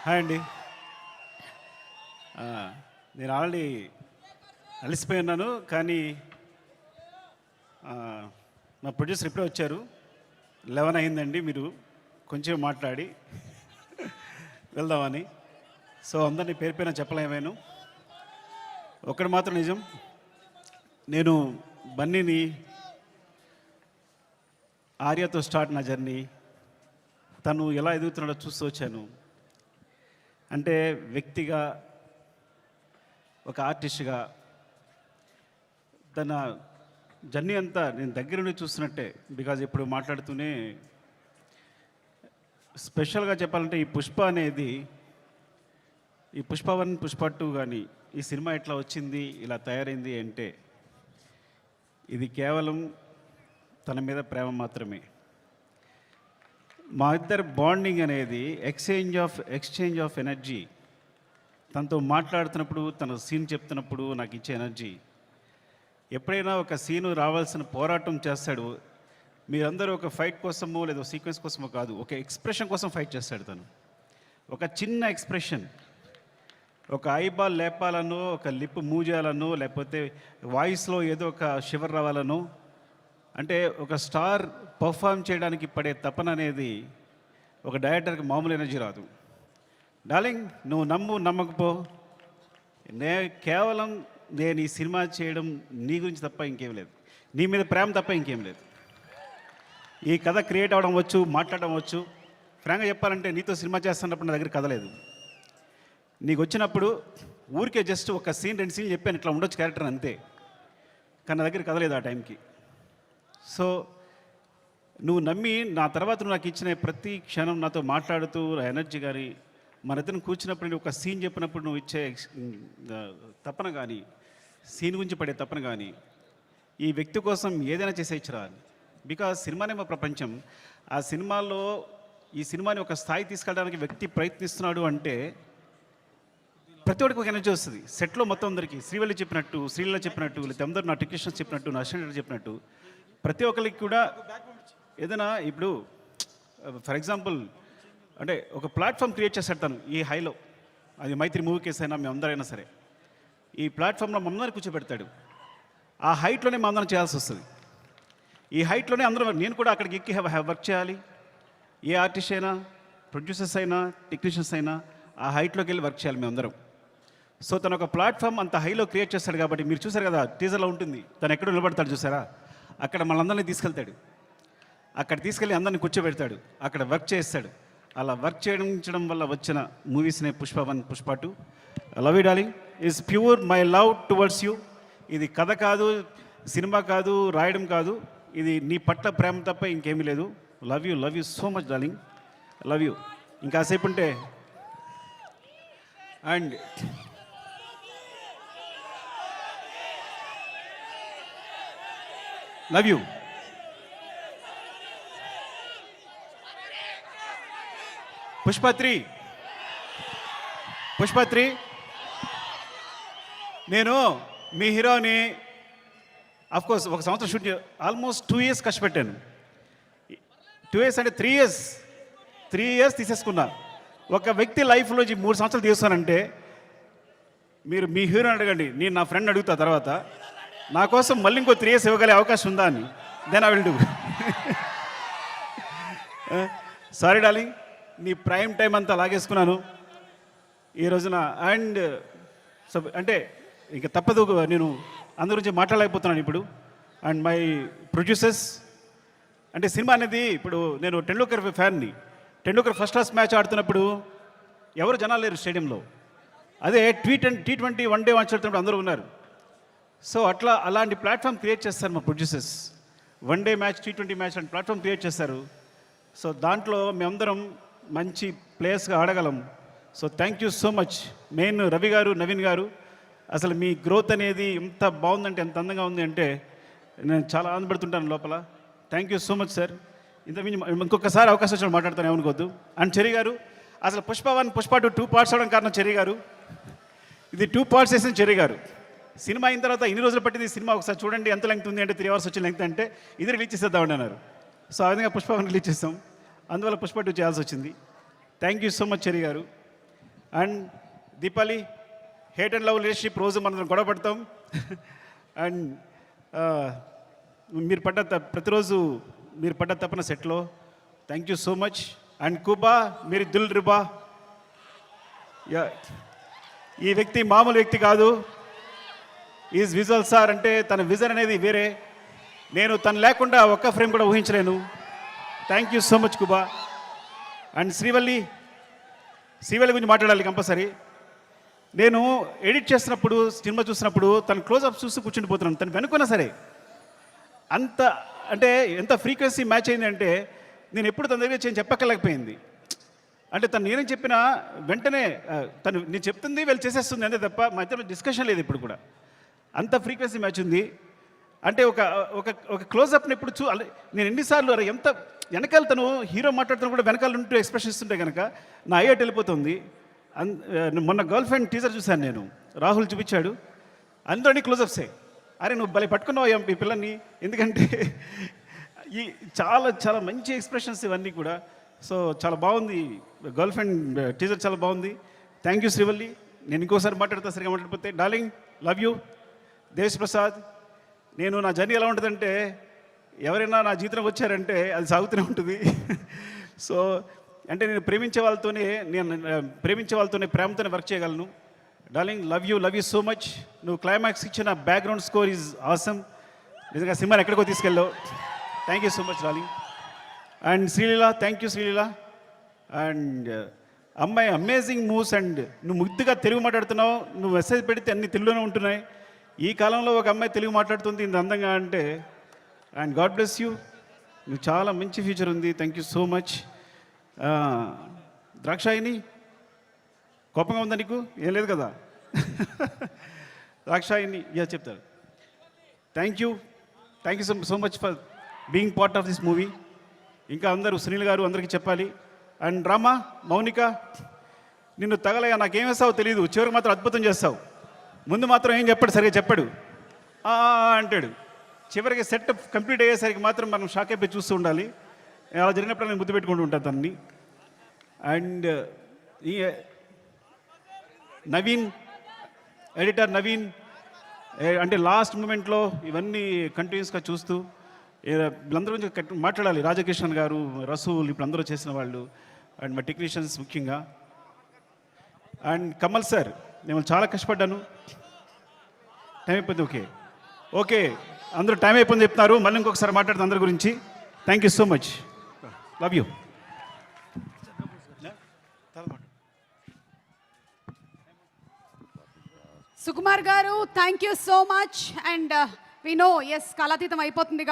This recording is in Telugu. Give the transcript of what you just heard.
హాయ్ అండి. నేను ఆల్రెడీ అలసిపోయి ఉన్నాను, కానీ మా ప్రొడ్యూసర్ ఇప్పుడే వచ్చారు. 11 అయిందండి, మీరు కొంచెం మాట్లాడి వెళ్దామని. సో అందరినీ పేరు పేరున చెప్పలేమేను. ఒక్కటి మాత్రం నిజం, నేను బన్నీని ఆర్యతో స్టార్ట్ నా జర్నీ, తను ఎలా ఎదుగుతున్నాడో చూస్తూ వచ్చాను. అంటే వ్యక్తిగా, ఒక ఆర్టిస్ట్గా తన జర్నీ అంతా నేను దగ్గర నుండి చూస్తున్నట్టే. బికాజ్ ఇప్పుడు మాట్లాడుతూనే స్పెషల్గా చెప్పాలంటే ఈ పుష్ప అనేది, ఈ పుష్ప 1 పుష్ప 2 కానీ ఈ సినిమా ఎట్లా వచ్చింది, ఇలా తయారైంది అంటే ఇది కేవలం తన మీద ప్రేమ మాత్రమే. మా ఇద్దరు బాండింగ్ అనేది ఎక్స్చేంజ్ ఆఫ్ ఎనర్జీ. తనతో మాట్లాడుతున్నప్పుడు, తన సీన్ చెప్తున్నప్పుడు నాకు ఇచ్చే ఎనర్జీ. ఎప్పుడైనా ఒక సీను రావాల్సిన పోరాటం చేస్తాడు. మీరందరూ ఒక ఫైట్ కోసమో లేదా సీక్వెన్స్ కోసమో కాదు, ఒక ఎక్స్ప్రెషన్ కోసం ఫైట్ చేస్తాడు తను. ఒక చిన్న ఎక్స్ప్రెషన్, ఒక ఐబాల్ లేపాలనో, ఒక లిప్ మూవ్ చేయాలనో, లేకపోతే వాయిస్లో ఏదో ఒక షివర్ రావాలనో, అంటే ఒక స్టార్ పర్ఫామ్ చేయడానికి పడే తపన అనేది ఒక డైరెక్టర్కి మామూలు ఎనర్జీ రాదు. డార్లింగ్, నువ్వు నమ్మకపో, కేవలం నేను ఈ సినిమా చేయడం నీ గురించి తప్ప ఇంకేం లేదు, నీ మీద ప్రేమ తప్ప ఇంకేం లేదు. ఈ కథ క్రియేట్ అవ్వడం వచ్చు, మాట్లాడడం వచ్చు. ఫ్రాంక్గా చెప్పాలంటే నీతో సినిమా చేస్తున్నప్పుడు నా దగ్గర కథ లేదు. నీకు వచ్చినప్పుడు ఊరికే జస్ట్ ఒక సీన్ 2 సీన్లు చెప్పాను, ఇట్లా ఉండొచ్చు క్యారెక్టర్ అంతే, కానీ నా దగ్గర కథ లేదు ఆ టైంకి. సో నువ్వు నమ్మి నా తర్వాత నువ్వు నాకు ఇచ్చిన ప్రతి క్షణం నాతో మాట్లాడుతూ ఎనర్జీ కానీ, మన ఇద్దరం కూర్చున్నప్పుడు నువ్వు ఒక సీన్ చెప్పినప్పుడు నువ్వు ఇచ్చే తపన కానీ, సీన్ గురించి పడే తపన కానీ, ఈ వ్యక్తి కోసం ఏదైనా చేసేయచ్చురా. బికాజ్ సినిమానే మా ప్రపంచం. ఆ సినిమాలో ఈ సినిమాని ఒక స్థాయి తీసుకెళ్ళడానికి వ్యక్తి ప్రయత్నిస్తున్నాడు అంటే ప్రతి ఒక్కరికి ఒక ఎనర్జీ వస్తుంది. సెట్లో మొత్తం అందరికీ శ్రీవల్లి చెప్పినట్టు, శ్రీలీల చెప్పినట్టు, లేదా అందరూ నా టెక్నీషియన్స్ చెప్పినట్టు, నా అసిస్టెంట్ చెప్పినట్టు, ప్రతి ఒక్కరికి కూడా ఏదైనా ఇప్పుడు ఫర్ ఎగ్జాంపుల్ అంటే ఒక ప్లాట్ఫామ్ క్రియేట్ చేస్తాడు తను ఈ హైలో. అది మైత్రి మూవీ కేసు అయినా మేమందరైనా సరే ఈ ప్లాట్ఫామ్లో మమ్మల్ని కూర్చోబెడతాడు. ఆ హైట్లోనే మా అందరం చేయాల్సి వస్తుంది. ఈ హైట్లోనే అందరూ, నేను కూడా అక్కడికి ఎక్కి వర్క్ చేయాలి. ఏ ఆర్టిస్ట్ అయినా, ప్రొడ్యూసర్స్ అయినా, టెక్నీషియన్స్ అయినా ఆ హైట్లోకి వెళ్ళి వర్క్ చేయాలి మేమందరం. సో తను ఒక ప్లాట్ఫామ్ అంత హైలో క్రియేట్ చేస్తాడు కాబట్టి మీరు చూసారు కదా, టీజర్లో ఉంటుంది, తను ఎక్కడో నిలబడతాడు చూసారా, అక్కడ మనందరినీ తీసుకెళ్తాడు. అక్కడ తీసుకెళ్ళి అందరిని కూర్చోబెడతాడు, అక్కడ వర్క్ చేస్తాడు. అలా వర్క్ చేయడం వల్ల వచ్చిన మూవీస్నే Pushpa 1 Pushpa 2. Love you darling is pure my love towards you. ఇది కథ కాదు, సినిమా కాదు, రాయడం కాదు, ఇది నీ పట్ల ప్రేమ తప్ప ఇంకేమీ లేదు. Love you so much darling, love you. ఇంకాసేపు ఉంటే అండ్ లవ్ యూ. పుష్ప 3 నేను మీ హీరోని అఫ్కోర్స్ ఒక సంవత్సరం షూట్ ఆల్మోస్ట్ 2 years కష్టపెట్టాను. 2 years అంటే 3 years తీసేసుకున్నా. ఒక వ్యక్తి లైఫ్లో 3 సంవత్సరాలు తీస్తానంటే మీరు మీ హీరోని అడగండి, నేను నా ఫ్రెండ్ అడుగుతా తర్వాత నా కోసం మళ్ళీ ఇంకో 3 years ఇవ్వగలే అవకాశం ఉందా అని. Then I will do. Sorry darling, నీ ప్రైమ్ టైం అంతా లాగేసుకున్నాను ఈ రోజున. అండ్ సో అంటే ఇంకా తప్పదు, నేను అందరి గురించి మాట్లాడలేకపోతున్నాను ఇప్పుడు. అండ్ మై ప్రొడ్యూసర్స్, అంటే సినిమా అనేది ఇప్పుడు నేను టెండూల్కర్ ఫ్యాన్ని. టెండూల్కర్ ఫస్ట్ క్లాస్ మ్యాచ్ ఆడుతున్నప్పుడు ఎవరు జనాలు లేరు స్టేడియంలో. అదే T20 1 డే మ్యాచ్ ఆడుతున్నప్పుడు అందరూ ఉన్నారు. సో అలాంటి ప్లాట్ఫామ్ క్రియేట్ చేస్తారు మా producers. 1 day match, T20 match లాంటి ప్లాట్ఫామ్ క్రియేట్ చేస్తారు. సో దాంట్లో మేమందరం మంచి ప్లేయర్స్గా ఆడగలం. So thank you so much. Main Ravi garu, Naveen గారు, అసలు మీ గ్రోత్ అనేది ఎంత బాగుందంటే, ఎంత అందంగా ఉంది అంటే నేను చాలా ఆనందపడుతుంటాను లోపల. Thank you so much sir. ఇంకొకసారి అవకాశం వచ్చిన మాట్లాడతాను, ఏమనుకోవద్దు. అండ్ చెర్రీ గారు, అసలు పుష్ప 1 పుష్ప 2 పార్ట్స్ అవడం కారణం చెర్రీ గారు. ఇది 2 parts వేసిన చెర్రీ గారు. సినిమా అయిన తర్వాత ఇన్ని రోజులు పట్టింది సినిమా, ఒకసారి చూడండి ఎంత లెంగ్త్ ఉంది అంటే 3 hours వచ్చిన లెంగ్త్ అంటే ఇది రిలీజ్ చేసేద్దామండి అన్నారు. సో ఆ విధంగా పుష్ప 1 రిలీజ్ చేస్తాం, అందువల్ల పుష్ప 2 చేయాల్సి వచ్చింది. Thank you so much Cherry garu. And Deepali, hate and love relationship రోజు మనం గొడవ పడతాం. అండ్ మీరు ప్రతిరోజు మీరు పడ్డ తప్పన సెట్లో. Thank you so much. And కుబా, మీరు దిల్ రుబా. ఈ వ్యక్తి మామూలు వ్యక్తి కాదు. ఈజ్ విజువల్ సార్, అంటే తన విజన్ అనేది వేరే. నేను తను లేకుండా ఒక్క ఫ్రేమ్ కూడా ఊహించలేను. Thank you so much Kuba. And Srivalli గురించి మాట్లాడాలి కంపల్సరీ. నేను ఎడిట్ చేస్తున్నప్పుడు, సినిమా చూసినప్పుడు తను క్లోజ్అప్ చూసి కూర్చుండిపోతున్నాను. తను వెనుకున్నా సరే అంత అంటే ఎంత ఫ్రీక్వెన్సీ మ్యాచ్ అయింది అంటే నేను ఎప్పుడు తన దగ్గర చెప్పక్కర్లేకపోయింది. అంటే తను నేనేం చెప్పినా వెంటనే తను నేను చెప్తుంది వీళ్ళు చేసేస్తుంది అంతే తప్ప మా ఇద్దరు డిస్కషన్ లేదు ఇప్పుడు కూడా. అంత ఫ్రీక్వెన్సీ మ్యాచ్ ఉంది. అంటే ఒక ఒక ఒక క్లోజ్అప్ని ఇప్పుడు నేను ఎన్నిసార్లు ఎంత వెనకాల తను హీరో మాట్లాడుతున్నా కూడా వెనకాల ఉంటూ ఎక్స్ప్రెషన్ ఇస్తుంటే కనుక నా అయ్యేట్ వెళ్ళిపోతుంది. మొన్న గర్ల్ ఫ్రెండ్ టీజర్ చూశాను నేను, రాహుల్ చూపించాడు, అందరినీ క్లోజప్సే. అరే నువ్వు భలే పట్టుకున్నావు ఈ పిల్లల్ని, ఎందుకంటే ఈ చాలా చాలా మంచి ఎక్స్ప్రెషన్స్ ఇవన్నీ కూడా. సో చాలా బాగుంది గర్ల్ ఫ్రెండ్ టీజర్, చాలా బాగుంది. Thank you Srivalli. నేను ఇంకోసారి మాట్లాడతా, సరిగా మాట్లాడిపోతే. Darling, love you. Desh Prasad, నేను నా జర్నీ ఎలా ఉంటుందంటే ఎవరైనా నా జీవితం వచ్చారంటే అది సాగుతూనే ఉంటుంది. సో అంటే నేను ప్రేమించే వాళ్ళతోనే ప్రేమతోనే వర్క్ చేయగలను. Darling, love you so much. నువ్వు క్లైమాక్స్ ఇచ్చిన బ్యాక్గ్రౌండ్ స్కోర్ ఈజ్ ఆసమ్. నిజంగా సినిమాని ఎక్కడికో తీసుకెళ్ళావు. Thank you so much darling. And Sreeleela, thank you Sreeleela. And అమ్మాయి అమేజింగ్ మూవ్స్. అండ్ నువ్వు ముద్దుగా తెలుగు మాట్లాడుతున్నావు. నువ్వు మెసేజ్ పెడితే అన్ని తెలుగులోనే ఉంటున్నాయి. ఈ కాలంలో ఒక అమ్మాయి తెలుగు మాట్లాడుతుంది ఇంత అందంగా అంటే. And God bless you. నువ్వు చాలా మంచి ఫ్యూచర్ ఉంది. Thank you so much. Drakshayani, కోపంగా ఉందా నీకు? ఏం లేదు కదా. ద్రాక్షాయిని చెప్తారు. Thank you so much for being part of this movie. ఇంకా అందరూ సునీల్ గారు అందరికీ చెప్పాలి. అండ్ రామా, మౌనిక, నిన్ను తగలయ్యా నాకేం వేస్తావో తెలియదు, చివరికి మాత్రం అద్భుతం చేస్తావు. ముందు మాత్రం ఏం చెప్పాడు, సరిగా చెప్పాడు అంటాడు. చివరికి సెట్ కంప్లీట్ అయ్యేసరికి మాత్రం మనం షాక్ అయిపోయి చూస్తూ ఉండాలి. అలా జరిగినప్పుడు నేను ముద్దు పెట్టుకుంటూ ఉంటాను తన్ని. అండ్ ఈ నవీన్, ఎడిటర్ నవీన్, అంటే లాస్ట్ మూమెంట్లో ఇవన్నీ కంటిన్యూస్గా చూస్తూ వీళ్ళందరూ గురించి మాట్లాడాలి. రాజకృష్ణన్ గారు, రసూల్, ఇప్పుడు అందరూ చేసిన వాళ్ళు, అండ్ మా టెక్నీషియన్స్ ముఖ్యంగా. అండ్ కమల్ సార్, నేను చాలా కష్టపడ్డాను. టైం అయిపోయింది. ఓకే అందరూ టైం అయిపోయింది చెప్తున్నారు. మళ్ళీ ఇంకొకసారి మాట్లాడుతుంది అందరి గురించి. Thank you so much. Love you. Sukumar garu, thank you so much. And we know, yes, కాలాతీతం అయిపోతుంది.